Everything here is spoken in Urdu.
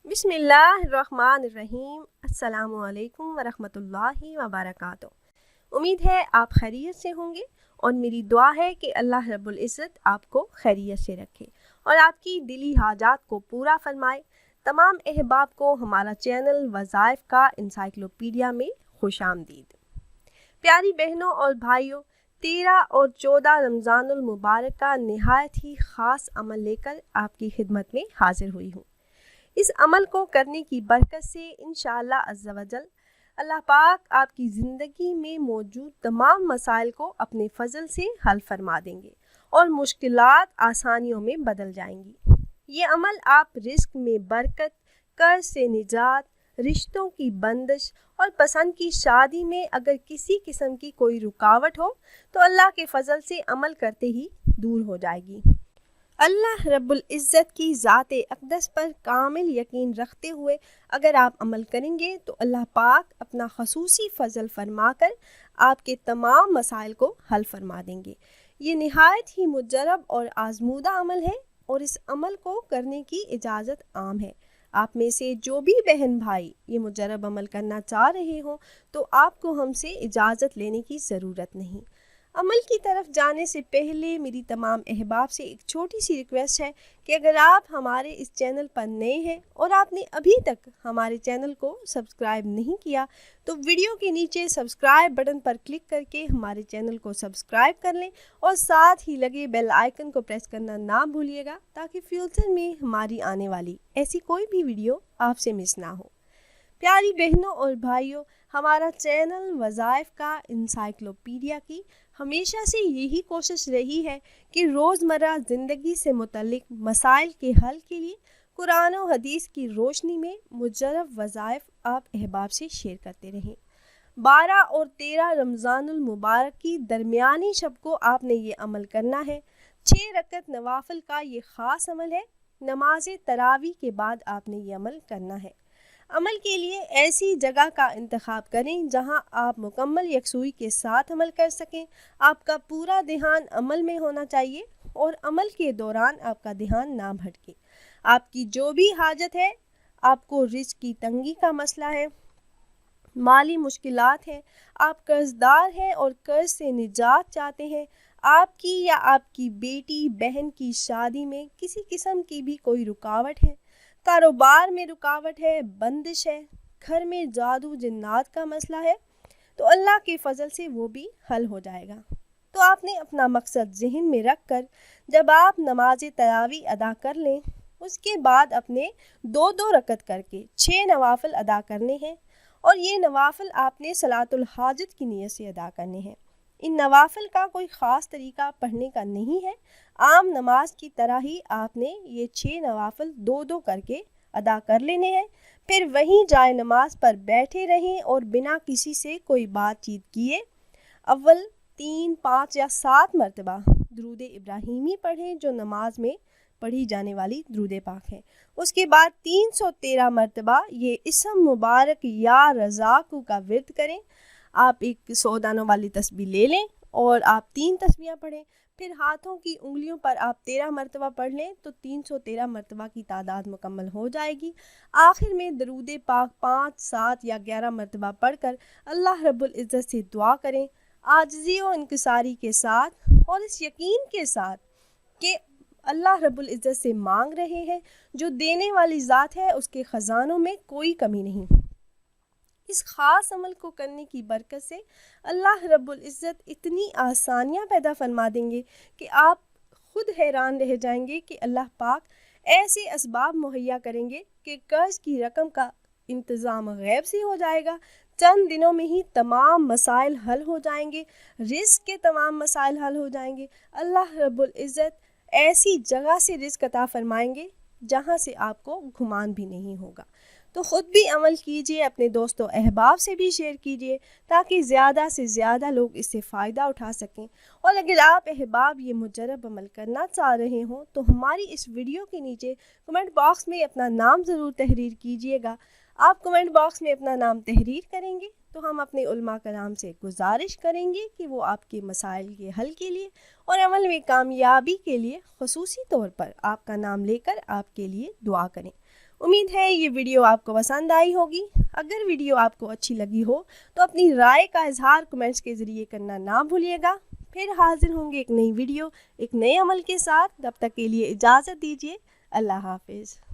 بسم اللہ الرحمن الرحیم۔ السلام علیکم ورحمۃ اللہ وبرکاتہ۔ امید ہے آپ خیریت سے ہوں گے اور میری دعا ہے کہ اللہ رب العزت آپ کو خیریت سے رکھے اور آپ کی دلی حاجات کو پورا فرمائے۔ تمام احباب کو ہمارا چینل وظائف کا انسائکلوپیڈیا میں خوش آمدید۔ پیاری بہنوں اور بھائیوں، 13 اور 14 رمضان المبارک کا نہایت ہی خاص عمل لے کر آپ کی خدمت میں حاضر ہوئی ہوں۔ اس عمل کو کرنے کی برکت سے انشاءاللہ عز و جل اللہ پاک آپ کی زندگی میں موجود تمام مسائل کو اپنے فضل سے حل فرما دیں گے اور مشکلات آسانیوں میں بدل جائیں گی۔ یہ عمل آپ رزق میں برکت، قرض سے نجات، رشتوں کی بندش اور پسند کی شادی میں اگر کسی قسم کی کوئی رکاوٹ ہو تو اللہ کے فضل سے عمل کرتے ہی دور ہو جائے گی۔ اللہ رب العزت کی ذات اقدس پر کامل یقین رکھتے ہوئے اگر آپ عمل کریں گے تو اللہ پاک اپنا خصوصی فضل فرما کر آپ کے تمام مسائل کو حل فرما دیں گے۔ یہ نہایت ہی مجرب اور آزمودہ عمل ہے اور اس عمل کو کرنے کی اجازت عام ہے۔ آپ میں سے جو بھی بہن بھائی یہ مجرب عمل کرنا چاہ رہے ہوں تو آپ کو ہم سے اجازت لینے کی ضرورت نہیں۔ عمل کی طرف جانے سے پہلے میری تمام احباب سے ایک چھوٹی سی ریکویسٹ ہے کہ اگر آپ ہمارے اس چینل پر نئے ہیں اور آپ نے ابھی تک ہمارے چینل کو سبسکرائب نہیں کیا تو ویڈیو کے نیچے سبسکرائب بٹن پر کلک کر کے ہمارے چینل کو سبسکرائب کر لیں اور ساتھ ہی لگے بیل آئیکن کو پریس کرنا نہ بھولیے گا تاکہ فیوچر میں ہماری آنے والی ایسی کوئی بھی ویڈیو آپ سے مس نہ ہو۔ پیاری بہنوں اور بھائیوں، ہمارا چینل وظائف کا انسائکلوپیڈیا کی ہمیشہ سے یہی کوشش رہی ہے کہ روزمرہ زندگی سے متعلق مسائل کے حل کے لیے قرآن و حدیث کی روشنی میں مجرب وظائف آپ احباب سے شیئر کرتے رہیں۔ 12 اور 13 رمضان المبارک کی درمیانی شب کو آپ نے یہ عمل کرنا ہے۔ 6 رکعت نوافل کا یہ خاص عمل ہے۔ نماز تراویح کے بعد آپ نے یہ عمل کرنا ہے۔ عمل کے لیے ایسی جگہ کا انتخاب کریں جہاں آپ مکمل یکسوئی کے ساتھ عمل کر سکیں۔ آپ کا پورا دھیان عمل میں ہونا چاہیے اور عمل کے دوران آپ کا دھیان نہ بھٹکے۔ آپ کی جو بھی حاجت ہے، آپ کو رزق کی تنگی کا مسئلہ ہے، مالی مشکلات ہیں، آپ قرض دار ہیں اور قرض سے نجات چاہتے ہیں، آپ کی یا آپ کی بیٹی بہن کی شادی میں کسی قسم کی بھی کوئی رکاوٹ ہے، کاروبار میں رکاوٹ ہے، بندش ہے، گھر میں جادو جنات کا مسئلہ ہے تو اللہ کے فضل سے وہ بھی حل ہو جائے گا۔ تو آپ نے اپنا مقصد ذہن میں رکھ کر جب آپ نماز تراویح ادا کر لیں اس کے بعد اپنے 2 رکعت کر کے 6 نوافل ادا کرنے ہیں اور یہ نوافل آپ نے صلاۃ الحاجت کی نیت سے ادا کرنے ہیں۔ ان نوافل کا کوئی خاص طریقہ پڑھنے کا نہیں ہے، عام نماز کی طرح ہی آپ نے یہ 6 نوافل 2 کر کے ادا کر لینے ہیں۔ پھر وہیں جائے نماز پر بیٹھے رہیں اور بنا کسی سے کوئی بات چیت کیے اول 3، 5 یا 7 مرتبہ درود ابراہیمی پڑھیں جو نماز میں پڑھی جانے والی درود پاک ہے۔ اس کے بعد 313 مرتبہ یہ اسم مبارک یا رزاق کا ورد کریں۔ آپ ایک 100 دانوں والی تسبیح لے لیں اور آپ 3 تسبیحاں پڑھیں، پھر ہاتھوں کی انگلیوں پر آپ 13 مرتبہ پڑھ لیں تو 313 مرتبہ کی تعداد مکمل ہو جائے گی۔ آخر میں درود پاک 5، 7 یا 11 مرتبہ پڑھ کر اللہ رب العزت سے دعا کریں، عاجزی و انکساری کے ساتھ اور اس یقین کے ساتھ کہ اللہ رب العزت سے مانگ رہے ہیں، جو دینے والی ذات ہے اس کے خزانوں میں کوئی کمی نہیں۔ اس خاص عمل کو کرنے کی برکت سے اللہ رب العزت اتنی آسانیاں پیدا فرما دیں گے کہ آپ خود حیران رہ جائیں گے کہ اللہ پاک ایسے اسباب مہیا کریں گے کہ قرض کی رقم کا انتظام غیب سے ہو جائے گا، چند دنوں میں ہی تمام مسائل حل ہو جائیں گے، رزق کے تمام مسائل حل ہو جائیں گے۔ اللہ رب العزت ایسی جگہ سے رزق عطا فرمائیں گے جہاں سے آپ کو گمان بھی نہیں ہوگا۔ تو خود بھی عمل کیجئے، اپنے دوستوں احباب سے بھی شیئر کیجئے تاکہ زیادہ سے زیادہ لوگ اس سے فائدہ اٹھا سکیں۔ اور اگر آپ احباب یہ مجرب عمل کرنا چاہ رہے ہوں تو ہماری اس ویڈیو کے نیچے کمنٹ باکس میں اپنا نام ضرور تحریر کیجئے گا۔ آپ کمنٹ باکس میں اپنا نام تحریر کریں گے تو ہم اپنے علماء کرام سے گزارش کریں گے کہ وہ آپ کے مسائل کے حل کے لیے اور عمل میں کامیابی کے لیے خصوصی طور پر آپ کا نام لے کر آپ کے لیے دعا کریں۔ امید ہے یہ ویڈیو آپ کو پسند آئی ہوگی۔ اگر ویڈیو آپ کو اچھی لگی ہو تو اپنی رائے کا اظہار کمنٹس کے ذریعے کرنا نہ بھولیے گا۔ پھر حاضر ہوں گے ایک نئی ویڈیو ایک نئے عمل کے ساتھ۔ تب تک کے لیے اجازت دیجیے۔ اللہ حافظ۔